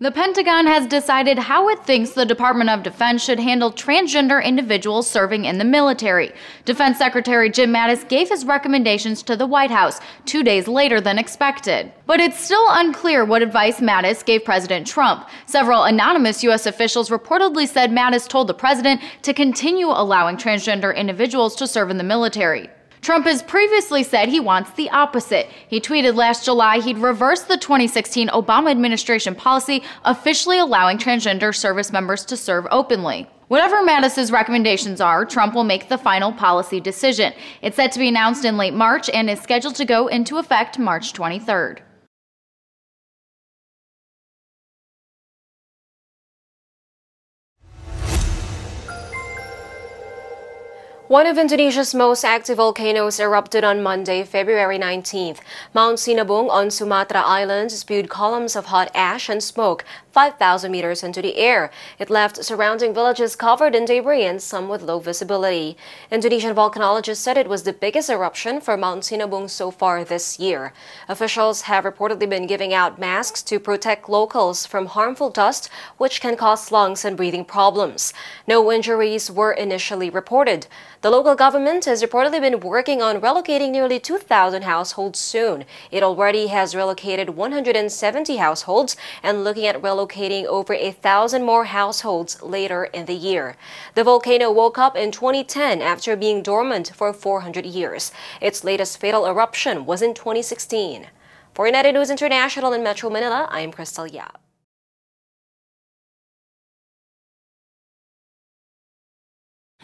The Pentagon has decided how it thinks the Department of Defense should handle transgender individuals serving in the military. Defense Secretary Jim Mattis gave his recommendations to the White House 2 days later than expected. But it's still unclear what advice Mattis gave President Trump. Several anonymous U.S. officials reportedly said Mattis told the president to continue allowing transgender individuals to serve in the military. Trump has previously said he wants the opposite. He tweeted last July he'd reverse the 2016 Obama administration policy officially allowing transgender service members to serve openly. Whatever Mattis's recommendations are, Trump will make the final policy decision. It's set to be announced in late March and is scheduled to go into effect March 23rd. One of Indonesia's most active volcanoes erupted on Monday, February 19th. Mount Sinabung on Sumatra Island spewed columns of hot ash and smoke 5,000 meters into the air. It left surrounding villages covered in debris and some with low visibility. Indonesian volcanologists said it was the biggest eruption for Mount Sinabung so far this year. Officials have reportedly been giving out masks to protect locals from harmful dust, which can cause lungs and breathing problems. No injuries were initially reported. The local government has reportedly been working on relocating nearly 2,000 households soon. It already has relocated 170 households and looking at relocating over 1,000 more households later in the year. The volcano woke up in 2010 after being dormant for 400 years. Its latest fatal eruption was in 2016. For United News International in Metro Manila, I'm Crystal Yap.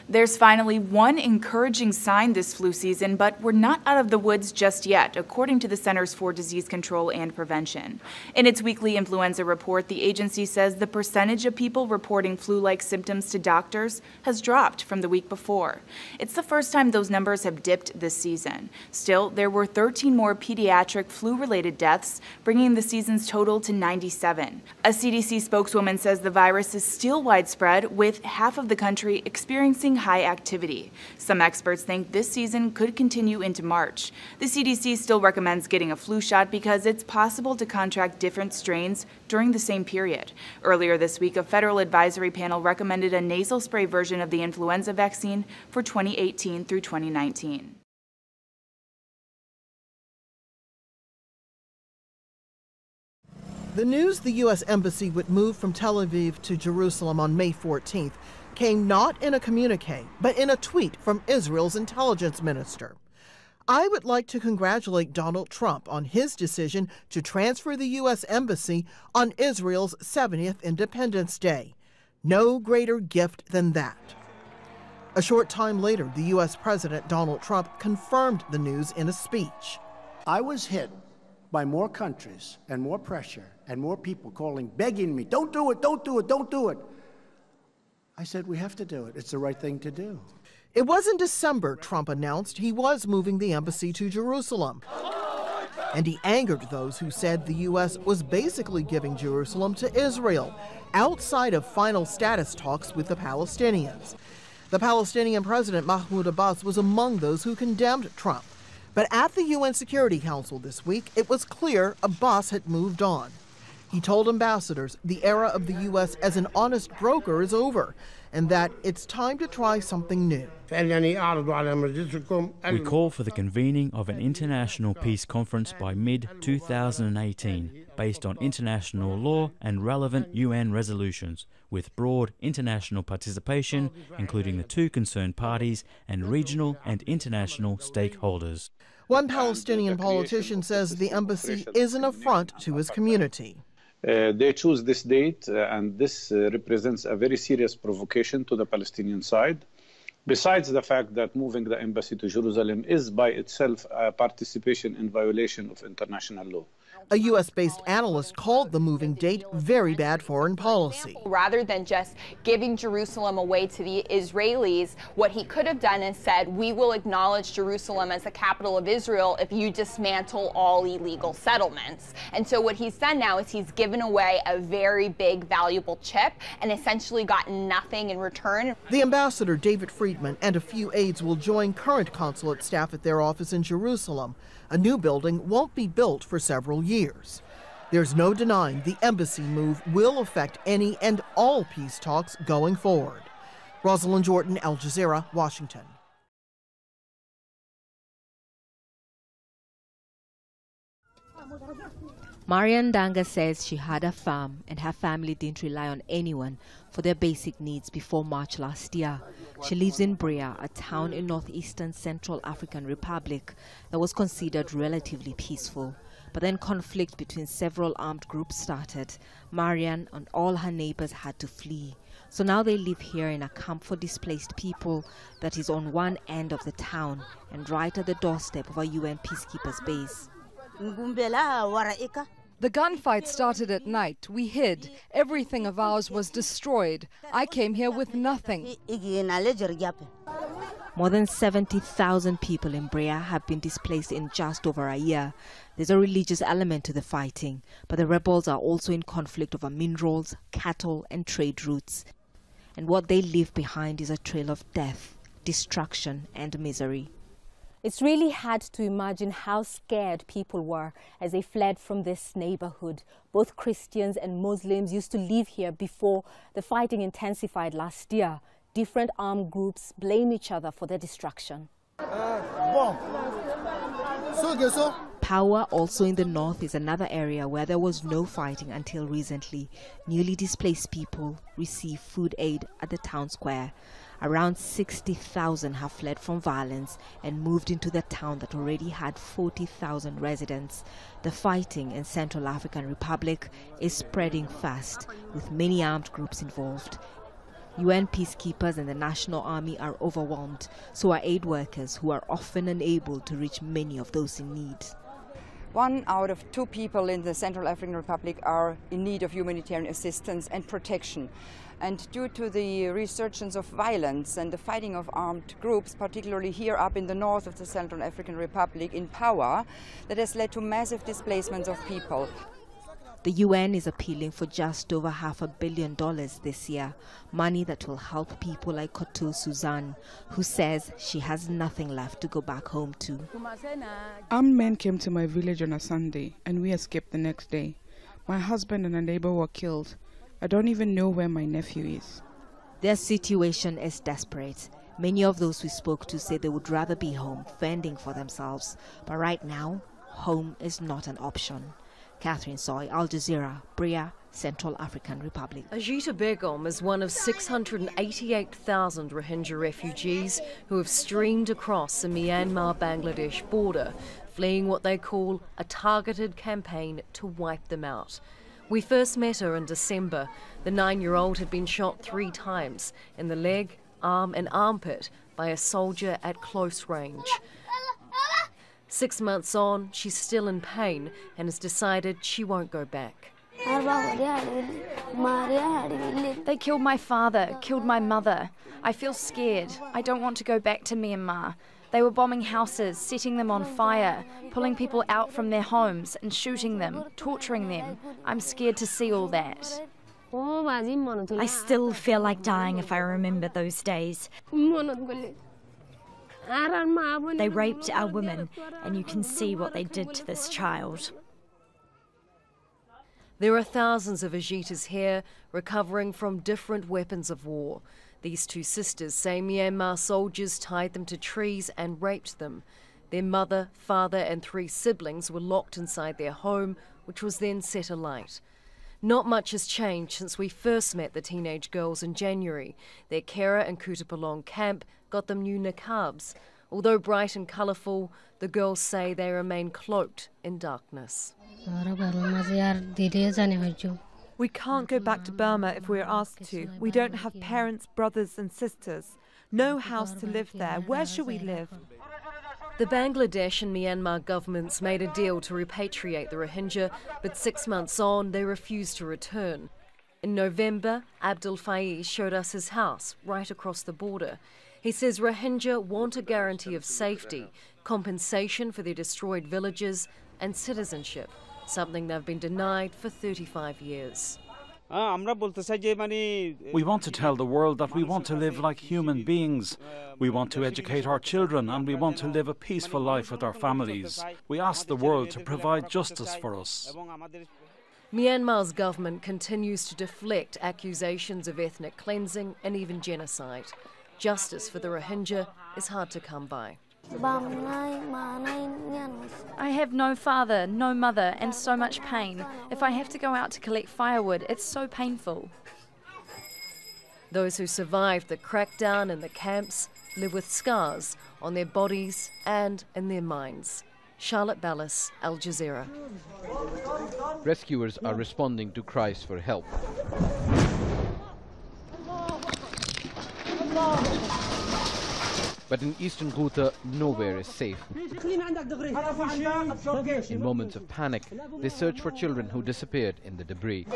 There's finally one encouraging sign this flu season, but we're not out of the woods just yet, according to the Centers for Disease Control and Prevention. In its weekly influenza report, the agency says the percentage of people reporting flu-like symptoms to doctors has dropped from the week before. It's the first time those numbers have dipped this season. Still, there were 13 more pediatric flu-related deaths, bringing the season's total to 97. A CDC spokeswoman says the virus is still widespread, with half of the country experiencing high activity. Some experts think this season could continue into March. The CDC still recommends getting a flu shot because it's possible to contract different strains during the same period. Earlier this week, a federal advisory panel recommended a nasal spray version of the influenza vaccine for 2018 through 2019. The news the U.S. Embassy would move from Tel Aviv to Jerusalem on May 14th came not in a communique, but in a tweet from Israel's intelligence minister. I would like to congratulate Donald Trump on his decision to transfer the U.S. Embassy on Israel's 70th Independence Day. No greater gift than that. A short time later, the U.S. President Donald Trump confirmed the news in a speech. I was hit by more countries and more pressure and more people calling, begging me, don't do it, don't do it, don't do it. I said, we have to do it. It's the right thing to do. It was in December Trump announced he was moving the embassy to Jerusalem. And he angered those who said the U.S. was basically giving Jerusalem to Israel, outside of final status talks with the Palestinians. The Palestinian president Mahmoud Abbas was among those who condemned Trump. But at the UN Security Council this week, it was clear Abbas had moved on. He told ambassadors the era of the U.S. as an honest broker is over and that it's time to try something new. We call for the convening of an international peace conference by mid-2018 based on international law and relevant UN resolutions with broad international participation, including the two concerned parties and regional and international stakeholders. One Palestinian politician says the embassy is an affront to his community. They choose this date, and this represents a very serious provocation to the Palestinian side. Besides the fact that moving the embassy to Jerusalem is by itself a participation in violation of international law. A U.S.-based analyst called the moving date very bad foreign policy. Rather than just giving Jerusalem away to the Israelis, what he could have done is said, we will acknowledge Jerusalem as the capital of Israel if you dismantle all illegal settlements. And so what he's done now is he's given away a very big, valuable chip and essentially gotten nothing in return. The ambassador, David Friedman, and a few aides will join current consulate staff at their office in Jerusalem. A new building won't be built for several years. There's no denying the embassy move will affect any and all peace talks going forward. Rosalind Jordan, Al Jazeera, Washington. Marian Danga says she had a farm and her family didn't rely on anyone for their basic needs before March last year. She lives in Bria, a town in northeastern Central African Republic that was considered relatively peaceful. But then conflict between several armed groups started. Marian and all her neighbors had to flee. So now they live here in a camp for displaced people that is on one end of the town and right at the doorstep of a UN peacekeepers base. The gunfight started at night. We hid. Everything of ours was destroyed. I came here with nothing. More than 70,000 people in Bria have been displaced in just over a year. There's a religious element to the fighting, but the rebels are also in conflict over minerals, cattle and trade routes. And what they leave behind is a trail of death, destruction and misery. It's really hard to imagine how scared people were as they fled from this neighborhood. Both Christians and Muslims used to live here before the fighting intensified last year. Different armed groups blame each other for their destruction. Power also in the north is another area where there was no fighting until recently. Newly displaced people receive food aid at the town square. Around 60,000 have fled from violence and moved into the town that already had 40,000 residents. The fighting in Central African Republic is spreading fast, with many armed groups involved. UN peacekeepers and the National Army are overwhelmed, so are aid workers who are often unable to reach many of those in need. 1 out of 2 people in the Central African Republic are in need of humanitarian assistance and protection. And due to the resurgence of violence and the fighting of armed groups, particularly here up in the north of the Central African Republic in Power, that has led to massive displacements of people. The UN is appealing for just over $500 million this year, money that will help people like Koto Suzanne, who says she has nothing left to go back home to. Armed men came to my village on a Sunday and we escaped the next day. My husband and a neighbor were killed. I don't even know where my nephew is. Their situation is desperate. Many of those we spoke to say they would rather be home, fending for themselves. But right now, home is not an option. Catherine Soy, Al Jazeera, Bria, Central African Republic. Ajita Begum is one of 688,000 Rohingya refugees who have streamed across the Myanmar-Bangladesh border, fleeing what they call a targeted campaign to wipe them out. We first met her in December. The 9-year-old had been shot 3 times in the leg, arm and armpit by a soldier at close range. 6 months on, she's still in pain and has decided she won't go back. They killed my father, killed my mother. I feel scared. I don't want to go back to Myanmar. They were bombing houses, setting them on fire, pulling people out from their homes and shooting them, torturing them. I'm scared to see all that. I still feel like dying if I remember those days. They raped our women, and you can see what they did to this child. There are thousands of Ajitas here recovering from different weapons of war. These 2 sisters say Myanmar soldiers tied them to trees and raped them. Their mother, father and 3 siblings were locked inside their home, which was then set alight. Not much has changed since we first met the teenage girls in January. Their carer in Kutupalong camp got them new niqabs. Although bright and colourful, the girls say they remain cloaked in darkness. We can't go back to Burma if we are asked to. We don't have parents, brothers and sisters. No house to live there. Where shall we live? The Bangladesh and Myanmar governments made a deal to repatriate the Rohingya, but 6 months on, they refused to return. In November, Abdul Faiz showed us his house right across the border. He says Rohingya want a guarantee of safety, compensation for their destroyed villages and citizenship, something they've been denied for 35 years. We want to tell the world that we want to live like human beings. We want to educate our children and we want to live a peaceful life with our families. We ask the world to provide justice for us. Myanmar's government continues to deflect accusations of ethnic cleansing and even genocide. Justice for the Rohingya is hard to come by. I have no father, no mother, and so much pain. If I have to go out to collect firewood, it's so painful. Those who survived the crackdown in the camps live with scars on their bodies and in their minds. Charlotte Ballas, Al Jazeera. Rescuers are responding to cries for help. But in eastern Ghouta, nowhere is safe. In moments of panic, they search for children who disappeared in the debris.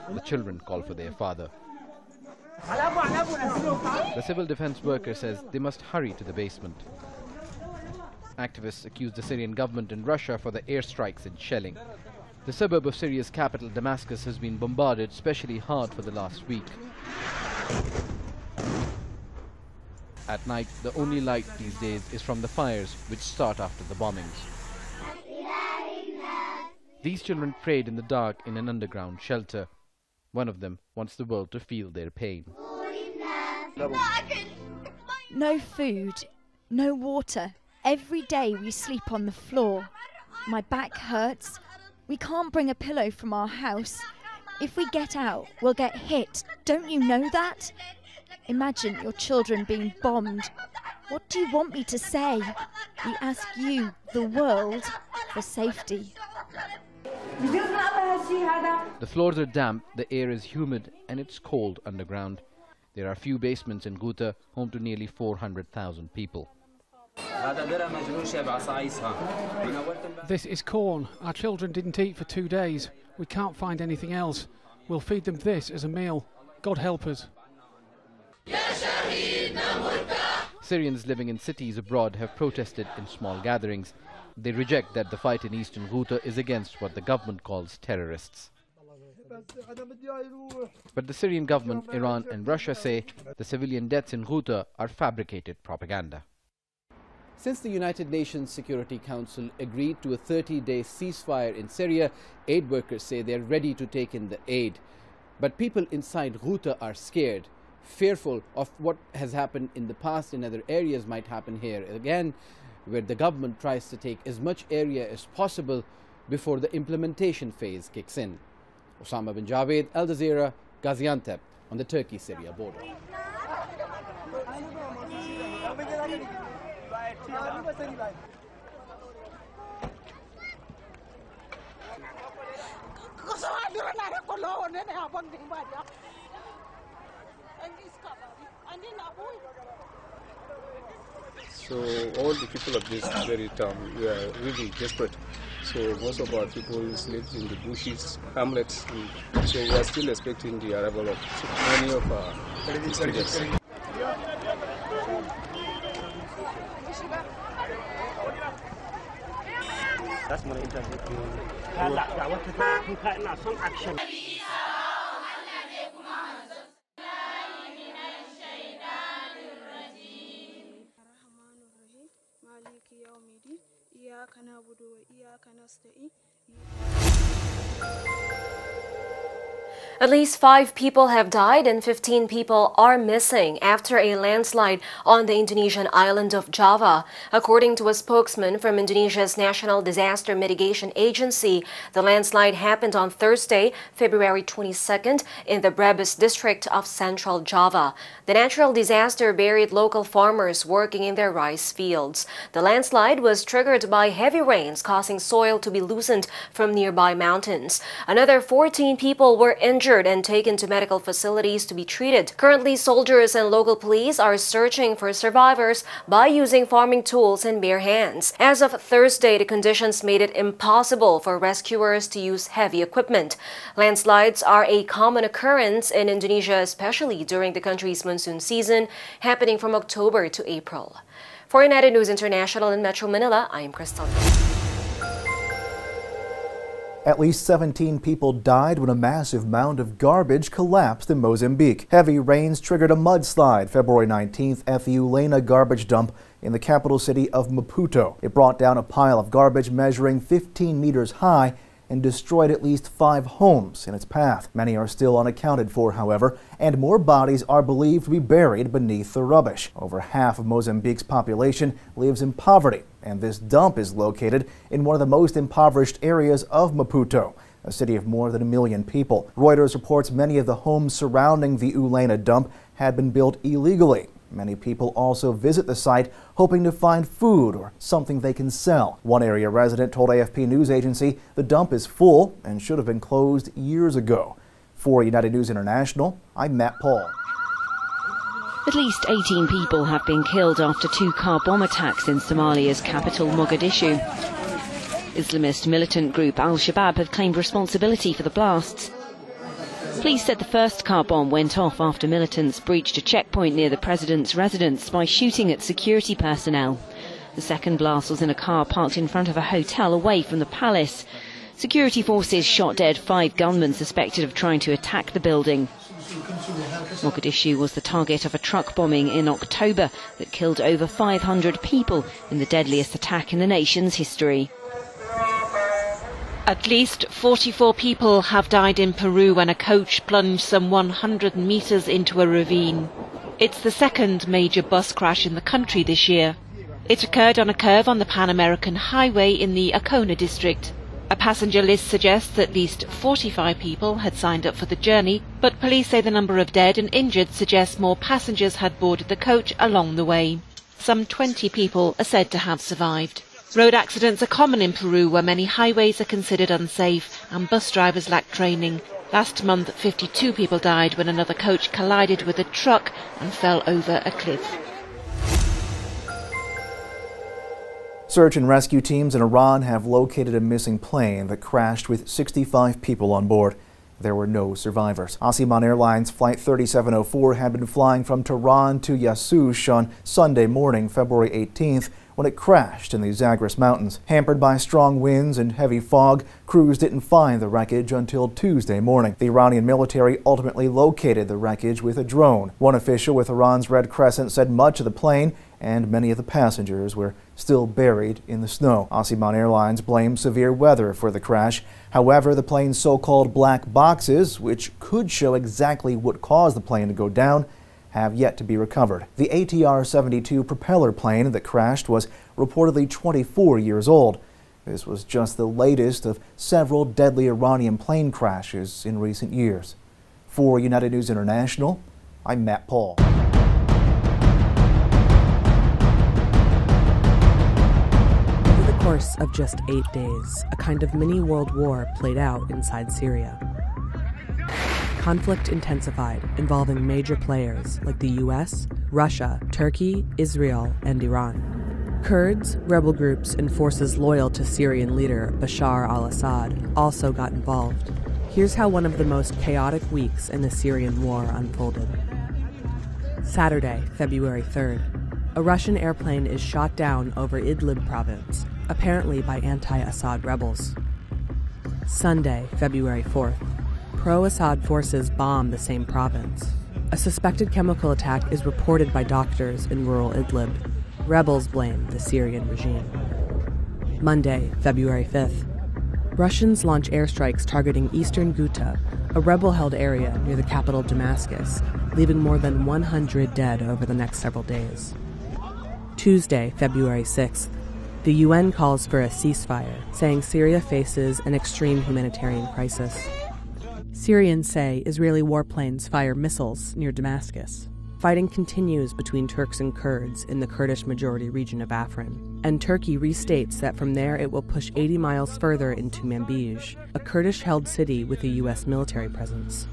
The children call for their father. The civil defense worker says they must hurry to the basement. Activists accuse the Syrian government and Russia for the airstrikes and shelling. The suburb of Syria's capital, Damascus, has been bombarded especially hard for the last week. At night, the only light these days is from the fires which start after the bombings. These children prayed in the dark in an underground shelter. One of them wants the world to feel their pain. No food, no water. Every day we sleep on the floor. My back hurts. We can't bring a pillow from our house. If we get out, we'll get hit. Don't you know that? Imagine your children being bombed. What do you want me to say? We ask you, the world, for safety. The floors are damp, the air is humid, and it's cold underground. There are few basements in Ghouta, home to nearly 400,000 people. This is corn. Our children didn't eat for 2 days. We can't find anything else. We'll feed them this as a meal. God help us. Syrians living in cities abroad have protested in small gatherings. They reject that the fight in eastern Ghouta is against what the government calls terrorists. But the Syrian government, Iran and Russia say the civilian deaths in Ghouta are fabricated propaganda. Since the United Nations Security Council agreed to a 30-day ceasefire in Syria, aid workers say they're ready to take in the aid. But people inside Ghouta are scared, fearful of what has happened in the past in other areas might happen here again, where the government tries to take as much area as possible before the implementation phase kicks in. Osama bin Javed, Al Jazeera, Gaziantep, on the Turkey-Syria border. So all the people of this very town, we are really desperate. So most of our people live in the bushes, hamlets, so we are still expecting the arrival of many of our students. That's my interview. At least 5 people have died and 15 people are missing after a landslide on the Indonesian island of Java. According to a spokesman from Indonesia's National Disaster Mitigation Agency, the landslide happened on Thursday, February 22nd, in the Brebes district of Central Java. The natural disaster buried local farmers working in their rice fields. The landslide was triggered by heavy rains, causing soil to be loosened from nearby mountains. Another 14 people were injured and taken to medical facilities to be treated. Currently, soldiers and local police are searching for survivors by using farming tools and bare hands. As of Thursday, the conditions made it impossible for rescuers to use heavy equipment. Landslides are a common occurrence in Indonesia, especially during the country's monsoon season, happening from October to April. For United News International in Metro Manila, I am Crystal. At least 17 people died when a massive mound of garbage collapsed in Mozambique. Heavy rains triggered a mudslide February 19th at the Ulena garbage dump in the capital city of Maputo. It brought down a pile of garbage measuring 15 meters high and destroyed at least 5 homes in its path. Many are still unaccounted for, however, and more bodies are believed to be buried beneath the rubbish. Over half of Mozambique's population lives in poverty, and this dump is located in one of the most impoverished areas of Maputo, a city of more than 1 million people. Reuters reports many of the homes surrounding the Ulena dump had been built illegally. Many people also visit the site hoping to find food or something they can sell. One area resident told AFP news agency the dump is full and should have been closed years ago. For United News International, I'm Matt Paul. At least 18 people have been killed after 2 car bomb attacks in Somalia's capital, Mogadishu. Islamist militant group Al-Shabaab have claimed responsibility for the blasts. Police said the first car bomb went off after militants breached a checkpoint near the president's residence by shooting at security personnel. The second blast was in a car parked in front of a hotel away from the palace. Security forces shot dead 5 gunmen suspected of trying to attack the building. Mogadishu was the target of a truck bombing in October that killed over 500 people in the deadliest attack in the nation's history. At least 44 people have died in Peru when a coach plunged some 100 meters into a ravine. It's the second major bus crash in the country this year. It occurred on a curve on the Pan American Highway in the Acona district. A passenger list suggests at least 45 people had signed up for the journey, but police say the number of dead and injured suggests more passengers had boarded the coach along the way. Some 20 people are said to have survived. Road accidents are common in Peru, where many highways are considered unsafe and bus drivers lack training. Last month, 52 people died when another coach collided with a truck and fell over a cliff. Search and rescue teams in Iran have located a missing plane that crashed with 65 people on board. There were no survivors. Asiman Airlines Flight 3704 had been flying from Tehran to Yasush on Sunday morning, February 18th, when it crashed in the Zagros Mountains. Hampered by strong winds and heavy fog, crews didn't find the wreckage until Tuesday morning. The Iranian military ultimately located the wreckage with a drone. One official with Iran's Red Crescent said much of the plane and many of the passengers were still buried in the snow. Asiman Airlines blamed severe weather for the crash. However, the plane's so-called black boxes, which could show exactly what caused the plane to go down, have yet to be recovered. The ATR-72 propeller plane that crashed was reportedly 24 years old. This was just the latest of several deadly Iranian plane crashes in recent years. For United News International, I'm Matt Paul. Over the course of just 8 days, a kind of mini world war played out inside Syria. Conflict intensified, involving major players like the US, Russia, Turkey, Israel, and Iran. Kurds, rebel groups, and forces loyal to Syrian leader Bashar al-Assad also got involved. Here's how one of the most chaotic weeks in the Syrian war unfolded. Saturday, February 3rd. A Russian airplane is shot down over Idlib province, apparently by anti-Assad rebels. Sunday, February 4th. Pro-Assad forces bomb the same province. A suspected chemical attack is reported by doctors in rural Idlib. Rebels blame the Syrian regime. Monday, February 5th. Russians launch airstrikes targeting eastern Ghouta, a rebel-held area near the capital Damascus, leaving more than 100 dead over the next several days. Tuesday, February 6th. The UN calls for a ceasefire, saying Syria faces an extreme humanitarian crisis. Syrians say Israeli warplanes fire missiles near Damascus. Fighting continues between Turks and Kurds in the Kurdish-majority region of Afrin, and Turkey restates that from there it will push 80 miles further into Manbij, a Kurdish-held city with a U.S. military presence.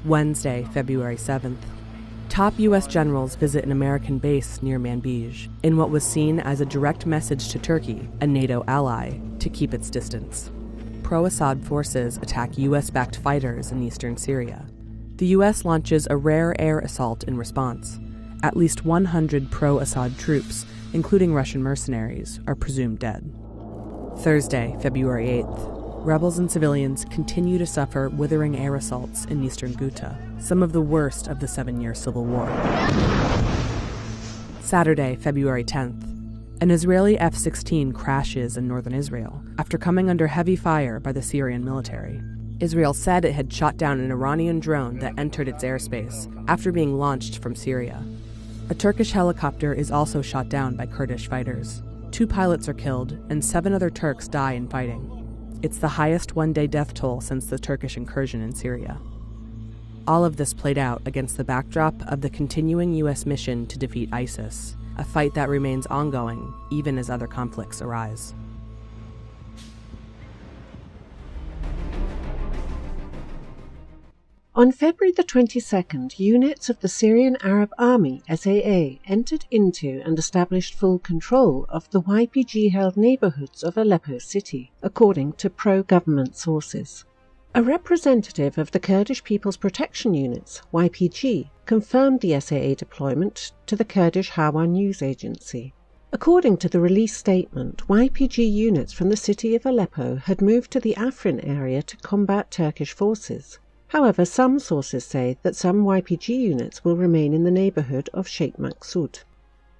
Wednesday, February 7th. Top U.S. generals visit an American base near Manbij, in what was seen as a direct message to Turkey, a NATO ally, to keep its distance. Pro-Assad forces attack U.S.-backed fighters in eastern Syria. The U.S. launches a rare air assault in response. At least 100 pro-Assad troops, including Russian mercenaries, are presumed dead. Thursday, February 8th. rebels and civilians continue to suffer withering air assaults in eastern Ghouta, some of the worst of the 7-year civil war. Saturday, February 10th. An Israeli F-16 crashes in northern Israel after coming under heavy fire by the Syrian military. Israel said it had shot down an Iranian drone that entered its airspace after being launched from Syria. A Turkish helicopter is also shot down by Kurdish fighters. 2 pilots are killed, and 7 other Turks die in fighting. It's the highest one-day death toll since the Turkish incursion in Syria. All of this played out against the backdrop of the continuing U.S. mission to defeat ISIS, a fight that remains ongoing even as other conflicts arise. On February the 22nd, units of the Syrian Arab Army, SAA, entered into and established full control of the YPG-held neighborhoods of Aleppo city, according to pro-government sources. A representative of the Kurdish People's Protection Units, YPG, confirmed the SAA deployment to the Kurdish Hawa news agency. According to the release statement, YPG units from the city of Aleppo had moved to the Afrin area to combat Turkish forces. However, some sources say that some YPG units will remain in the neighborhood of Sheikh Maqsoud.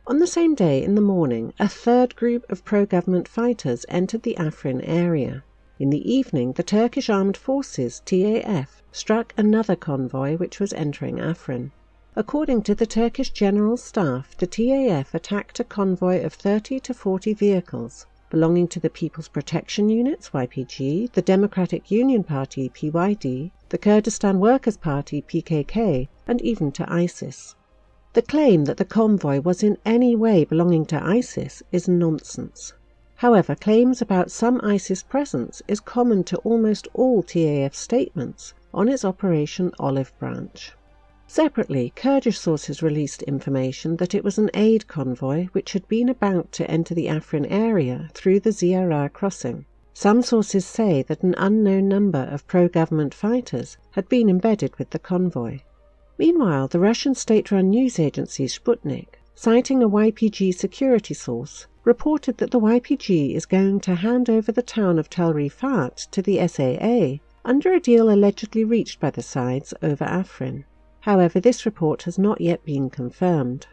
On the same day in the morning, a third group of pro-government fighters entered the Afrin area. In the evening, the Turkish Armed Forces, TAF, struck another convoy which was entering Afrin. According to the Turkish General Staff, the TAF attacked a convoy of 30 to 40 vehicles, belonging to the People's Protection Units, YPG, the Democratic Union Party, PYD, the Kurdistan Workers' Party, PKK, and even to ISIS. The claim that the convoy was in any way belonging to ISIS is nonsense. However, claims about some ISIS presence is common to almost all TAF statements on its Operation Olive Branch. Separately, Kurdish sources released information that it was an aid convoy which had been about to enter the Afrin area through the Ziara crossing. Some sources say that an unknown number of pro-government fighters had been embedded with the convoy. Meanwhile, the Russian state-run news agency Sputnik, citing a YPG security source, reported that the YPG is going to hand over the town of Tel Rifat to the SAA under a deal allegedly reached by the sides over Afrin. However, this report has not yet been confirmed.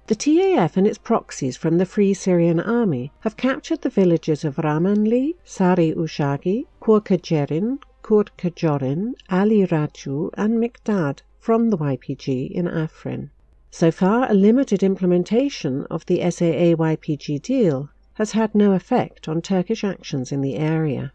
The TAF and its proxies from the Free Syrian Army have captured the villages of Ramanli, Sari Ushagi, Kurkajerin, Kurkajorin, Ali Raju and Miqdad from the YPG in Afrin. So far, a limited implementation of the SAA-YPG deal has had no effect on Turkish actions in the area.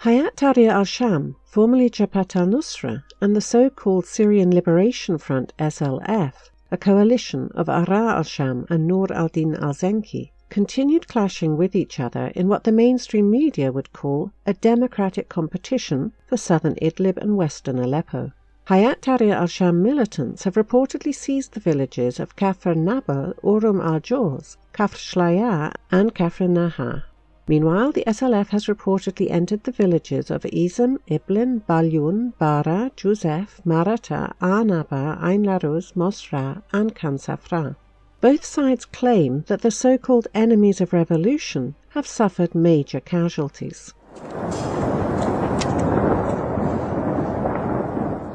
Hayat Tahrir al-Sham, formerly Jabhat al-Nusra, and the so-called Syrian Liberation Front SLF, a coalition of Ara al-Sham and Noor al-Din al-Zenki, continued clashing with each other in what the mainstream media would call a democratic competition for southern Idlib and western Aleppo. Hayat Tahrir al-Sham militants have reportedly seized the villages of Kafr Nabal, Urum al-Jawz, Kafr Shlaya and Kafr Naha. Meanwhile, the SLF has reportedly entered the villages of Izm, Iblin, Balyun, Bara, Juzef, Marata, Arnaba, Ain Laruz, Mosra and Kansafra. Both sides claim that the so-called enemies of revolution have suffered major casualties.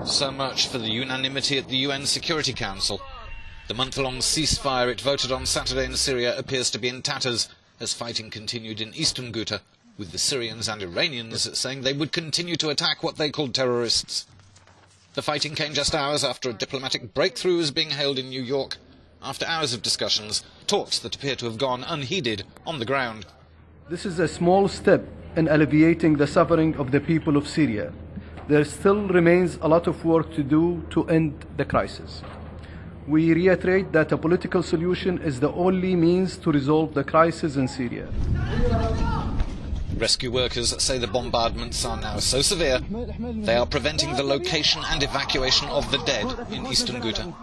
So much for the unanimity at the UN Security Council. The month-long ceasefire it voted on Saturday in Syria appears to be in tatters, as fighting continued in eastern Ghouta, with the Syrians and Iranians saying they would continue to attack what they called terrorists. The fighting came just hours after a diplomatic breakthrough was being held in New York, after hours of discussions, talks that appear to have gone unheeded on the ground. This is a small step in alleviating the suffering of the people of Syria. There still remains a lot of work to do to end the crisis. We reiterate that a political solution is the only means to resolve the crisis in Syria. Rescue workers say the bombardments are now so severe they are preventing the location and evacuation of the dead in eastern Ghouta.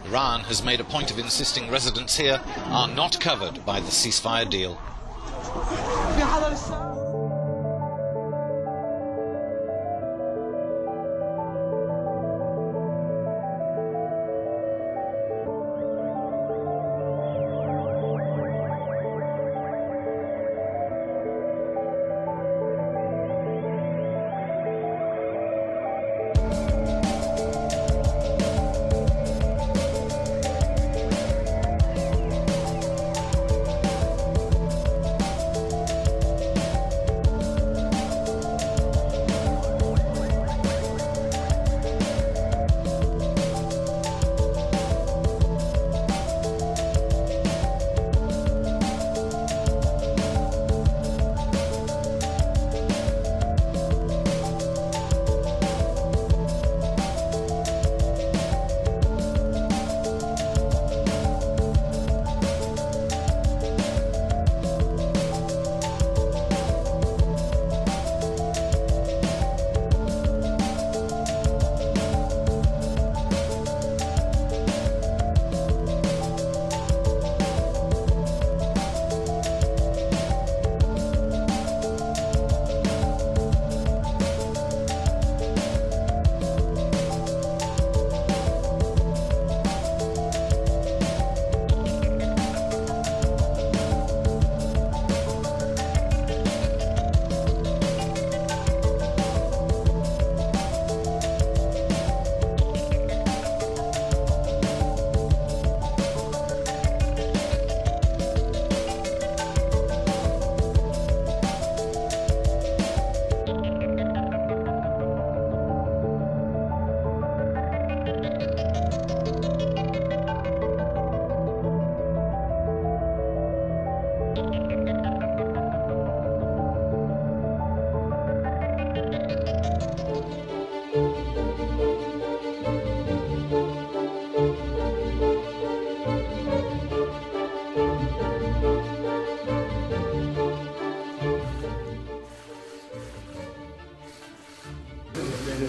Iran has made a point of insisting residents here are not covered by the ceasefire deal. You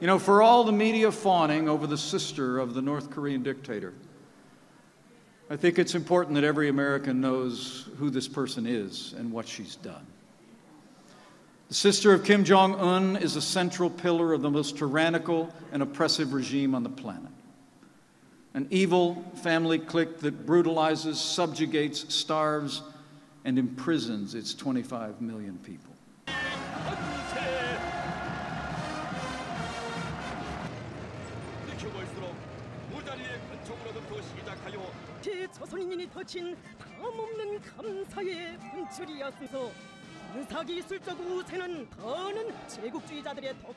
know, for all the media fawning over the sister of the North Korean dictator, I think it's important that every American knows who this person is and what she's done. The sister of Kim Jong-un is a central pillar of the most tyrannical and oppressive regime on the planet. An evil family clique that brutalizes, subjugates, starves, and imprisons its 25 million people.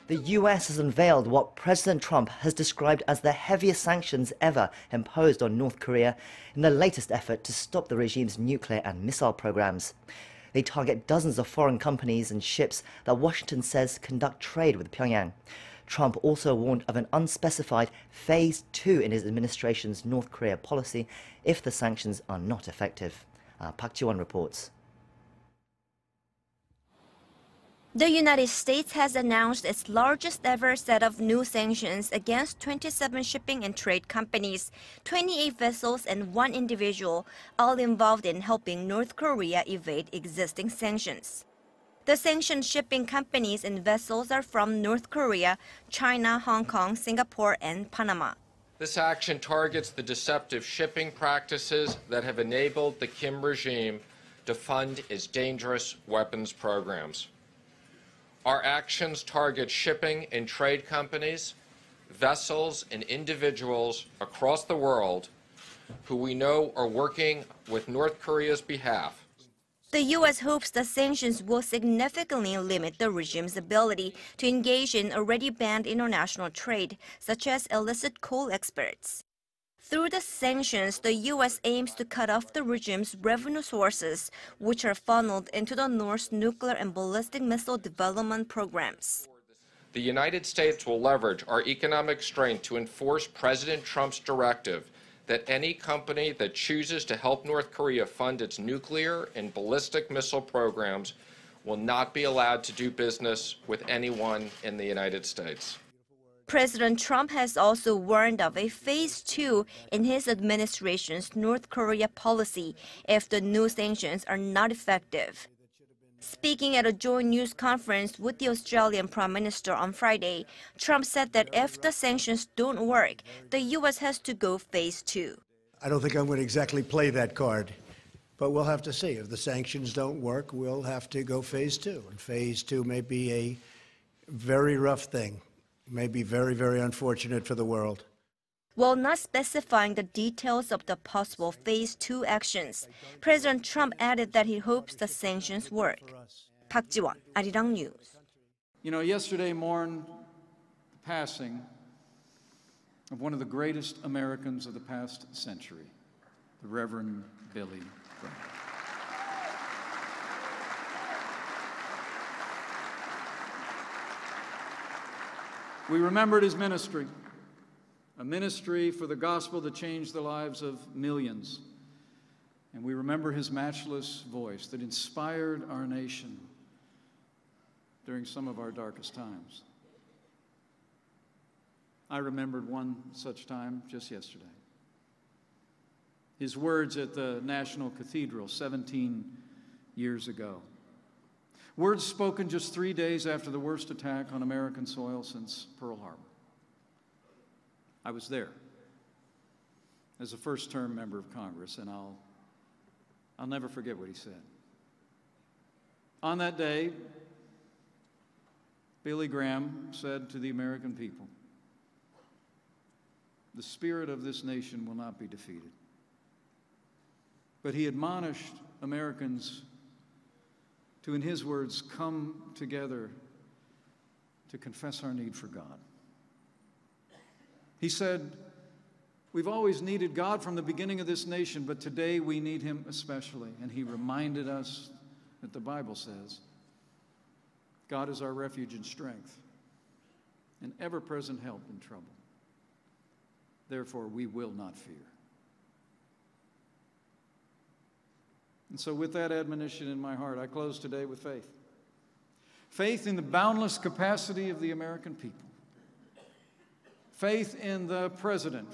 The US has unveiled what President Trump has described as the heaviest sanctions ever imposed on North Korea in the latest effort to stop the regime's nuclear and missile programs. They target dozens of foreign companies and ships that Washington says conduct trade with Pyongyang. Trump also warned of an unspecified Phase 2 in his administration's North Korea policy if the sanctions are not effective. Park Ji-won reports. The United States has announced its largest ever set of new sanctions against 27 shipping and trade companies, 28 vessels and 1 individual, all involved in helping North Korea evade existing sanctions. The sanctioned shipping companies and vessels are from North Korea, China, Hong Kong, Singapore, and Panama. This action targets the deceptive shipping practices that have enabled the Kim regime to fund its dangerous weapons programs. Our actions target shipping and trade companies, vessels, and individuals across the world who we know are working with North Korea's behalf. The U.S. hopes the sanctions will significantly limit the regime's ability to engage in already banned international trade, such as illicit coal exports. Through the sanctions, the U.S. aims to cut off the regime's revenue sources, which are funneled into the North's nuclear and ballistic missile development programs. The United States will leverage our economic strength to enforce President Trump's directive that any company that chooses to help North Korea fund its nuclear and ballistic missile programs will not be allowed to do business with anyone in the United States. President Trump has also warned of a Phase 2 in his administration's North Korea policy if the new sanctions are not effective. Speaking at a joint news conference with the Australian Prime Minister on Friday, Trump said that if the sanctions don't work, the U.S. has to go Phase 2. I don't think I'm going to exactly play that card, but we'll have to see. If the sanctions don't work, we'll have to go Phase 2. And Phase 2 may be a very rough thing, may be very, very unfortunate for the world. While not specifying the details of the possible Phase 2 actions, President Trump added that he hopes the sanctions work. Park Ji-won, Arirang News. You know, yesterday mourned the passing of one of the greatest Americans of the past century, the Reverend Billy Graham. We remembered his ministry. A ministry for the gospel that changed the lives of millions. And we remember his matchless voice that inspired our nation during some of our darkest times. I remembered one such time just yesterday. His words at the National Cathedral 17 years ago. Words spoken just 3 days after the worst attack on American soil since Pearl Harbor. I was there as a first-term member of Congress, and I'll never forget what he said. On that day, Billy Graham said to the American people, "The spirit of this nation will not be defeated." But he admonished Americans to, in his words, come together to confess our need for God. He said, We've always needed God from the beginning of this nation, but today we need him especially. And he reminded us that the Bible says, God is our refuge and strength, an ever-present help in trouble. Therefore, we will not fear. And so with that admonition in my heart, I close today with faith. Faith in the boundless capacity of the American people. Faith in the president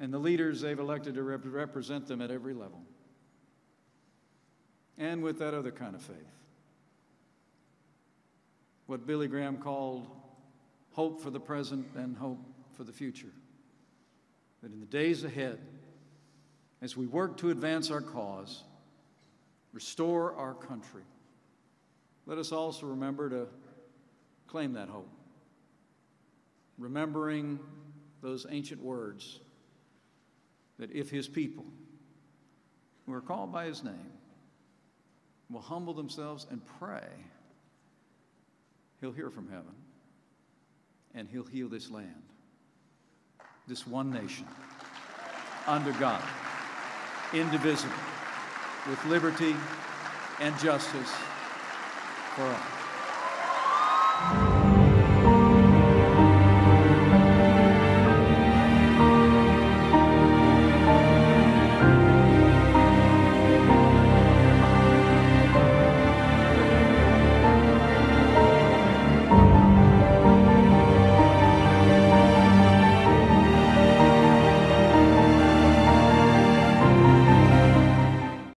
and the leaders they've elected to represent them at every level. And with that other kind of faith, what Billy Graham called hope for the present and hope for the future. That in the days ahead, as we work to advance our cause, restore our country, let us also remember to claim that hope, remembering those ancient words that if his people, who are called by his name, will humble themselves and pray, he'll hear from heaven and he'll heal this land, this one nation, under God, indivisible, with liberty and justice for all.